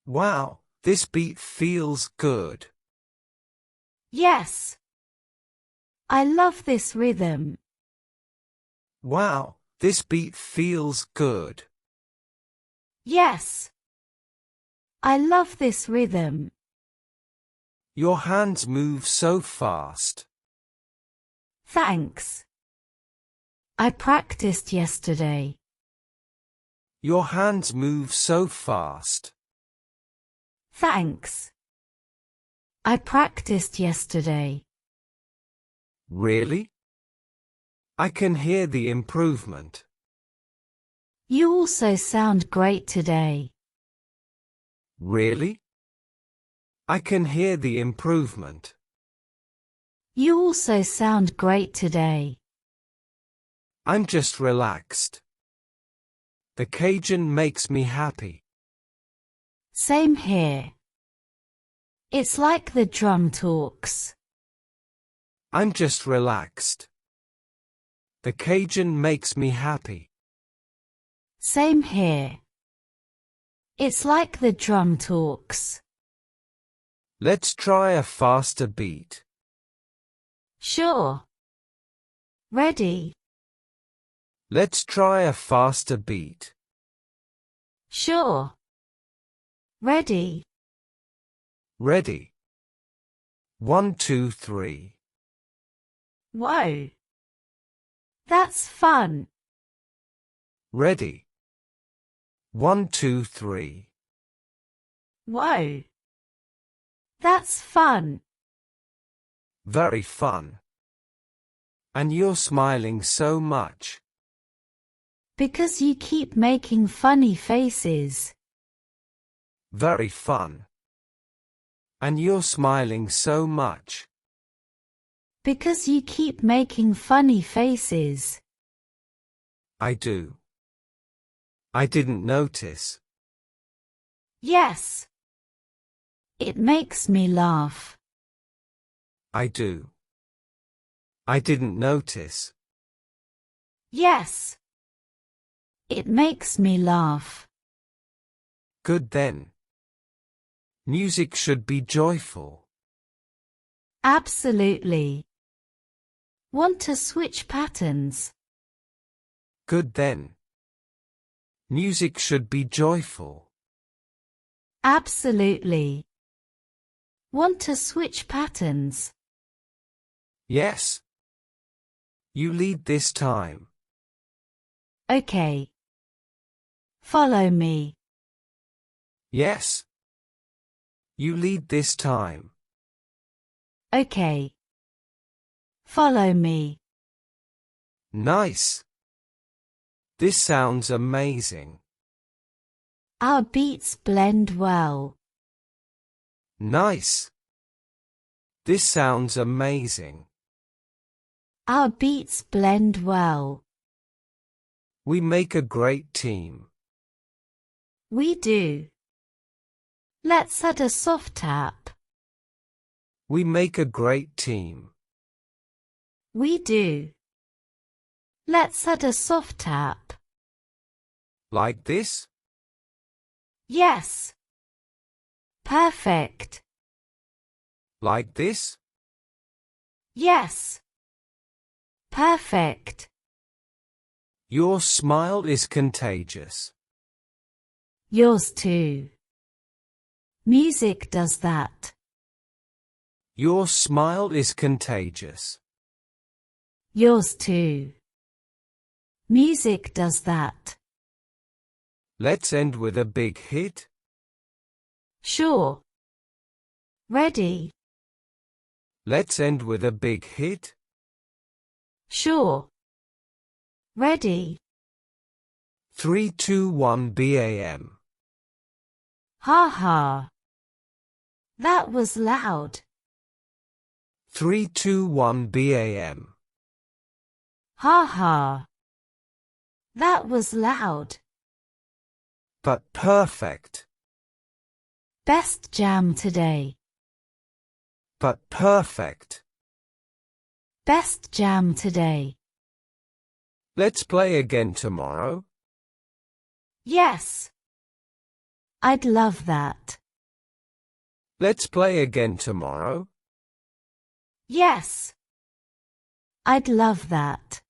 Wow, this beat feels good. Yes. I love this rhythm. Wow, this beat feels good. Yes. I love this rhythm. Your hands move so fast. Thanks. I practiced yesterday. Your hands move so fast. Thanks. I practiced yesterday. Really? I can hear the improvement. You also sound great today. Really? I can hear the improvement. You also sound great today. I'm just relaxed. The Cajun makes me happy. Same here. It's like the drum talks. I'm just relaxed. The Cajun makes me happy. Same here. It's like the drum talks. Let's try a faster beat. Sure. Ready? Let's try a faster beat. Sure. Ready? Ready. 1, 2, 3. Whoa. That's fun. Ready. 1, 2, 3. Whoa. That's fun. Very fun. And you're smiling so much. Because you keep making funny faces. Very fun. And you're smiling so much. Because you keep making funny faces. I do. I didn't notice. Yes. It makes me laugh. I do. I didn't notice. Yes. It makes me laugh. Good then. Music should be joyful. Absolutely. Want to switch patterns? Good then. Music should be joyful. Absolutely. Want to switch patterns? Yes. You lead this time. Okay. Follow me. Yes. You lead this time. Okay. Follow me. Nice. This sounds amazing. Our beats blend well. Nice. This sounds amazing. Our beats blend well. We make a great team. We do. Let's add a soft tap. We make a great team. We do. Let's add a soft tap. Like this? Yes. Perfect. Like this? Yes. Perfect. Your smile is contagious. Yours too. Music does that. Your smile is contagious. Yours too. Music does that. Let's end with a big hit. Sure. Ready? Let's end with a big hit. Sure. Ready? 3, 2, 1 BAM. Ha ha. That was loud. 3, 2, 1 BAM. Ha ha. That was loud. But perfect. Best jam today. But perfect. Best jam today. Let's play again tomorrow. Yes. I'd love that. Let's play again tomorrow. Yes. I'd love that.